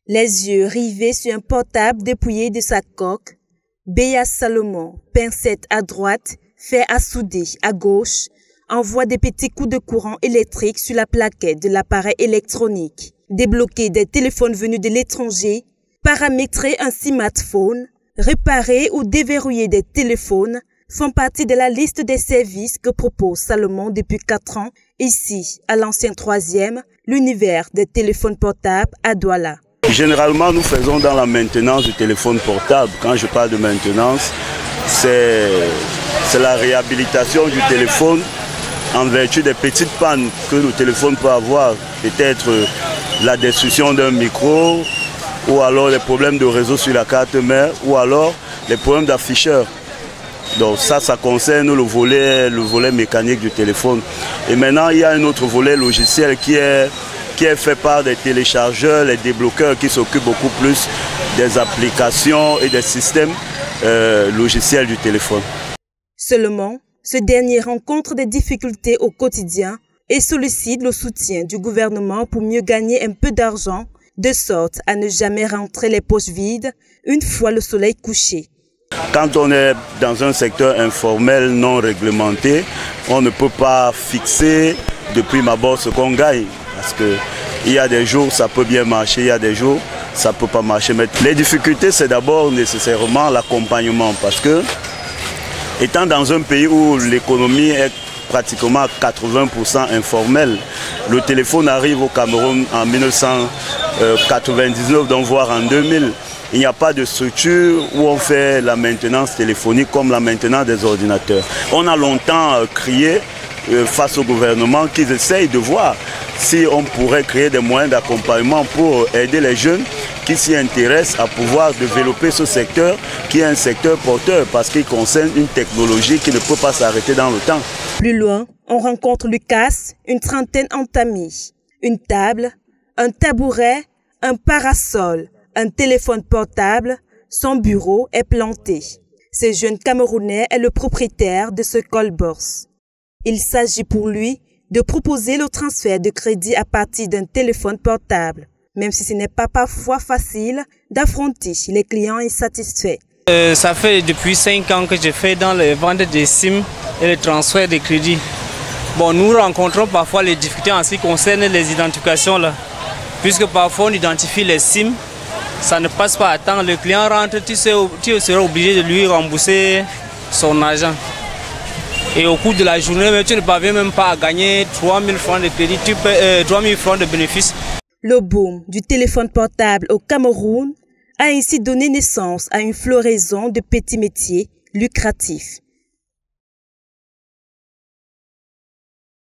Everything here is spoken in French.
Les yeux rivés sur un portable dépouillé de sa coque, Béa Salomon, pincette à droite, fer à souder à gauche, envoie des petits coups de courant électrique sur la plaquette de l'appareil électronique, débloquer des téléphones venus de l'étranger, paramétrer un smartphone, réparer ou déverrouiller des téléphones font partie de la liste des services que propose Salomon depuis 4 ans, ici, à l'ancien 3e, l'univers des téléphones portables à Douala. Généralement, nous faisons dans la maintenance du téléphone portable. Quand je parle de maintenance, c'est la réhabilitation du téléphone en vertu des petites pannes que le téléphone peut avoir. Peut-être la destruction d'un micro, ou alors les problèmes de réseau sur la carte mère, ou alors les problèmes d'afficheur. Donc ça concerne le volet mécanique du téléphone. Et maintenant, il y a un autre volet logiciel qui est fait par des téléchargeurs, les débloqueurs qui s'occupent beaucoup plus des applications et des systèmes logiciels du téléphone. Seulement, ce dernier rencontre des difficultés au quotidien et sollicite le soutien du gouvernement pour mieux gagner un peu d'argent, de sorte à ne jamais rentrer les poches vides une fois le soleil couché. Quand on est dans un secteur informel non réglementé, on ne peut pas fixer depuis ma bourse ce qu'on gagne. Parce qu'il y a des jours ça peut bien marcher, il y a des jours ça ne peut pas marcher. Mais les difficultés, c'est d'abord nécessairement l'accompagnement. Parce que, étant dans un pays où l'économie est pratiquement à 80% informelle, le téléphone arrive au Cameroun en 1999, donc voire en 2000. Il n'y a pas de structure où on fait la maintenance téléphonique comme la maintenance des ordinateurs. On a longtemps crié face au gouvernement qu'ils essayent de voir si on pourrait créer des moyens d'accompagnement pour aider les jeunes qui s'y intéressent à pouvoir développer ce secteur qui est un secteur porteur parce qu'il concerne une technologie qui ne peut pas s'arrêter dans le temps. Plus loin, on rencontre Lucas, une trentaine en tamis, une table, un tabouret, un parasol, un téléphone portable, son bureau est planté. Ce jeune Camerounais est le propriétaire de ce call-bourse. Il s'agit pour lui de proposer le transfert de crédit à partir d'un téléphone portable, même si ce n'est pas parfois facile d'affronter les clients insatisfaits. Ça fait depuis 5 ans que je fais dans les ventes des SIM et le transfert de crédit. Bon, nous rencontrons parfois les difficultés en ce qui concerne les identifications là, puisque parfois on identifie les SIM, ça ne passe pas à temps. Le client rentre, tu seras obligé de lui rembourser son argent. Et au cours de la journée, tu ne parviens même pas à gagner 3 000 francs de crédit, 3 000 francs de bénéfice. Le boom du téléphone portable au Cameroun a ainsi donné naissance à une floraison de petits métiers lucratifs.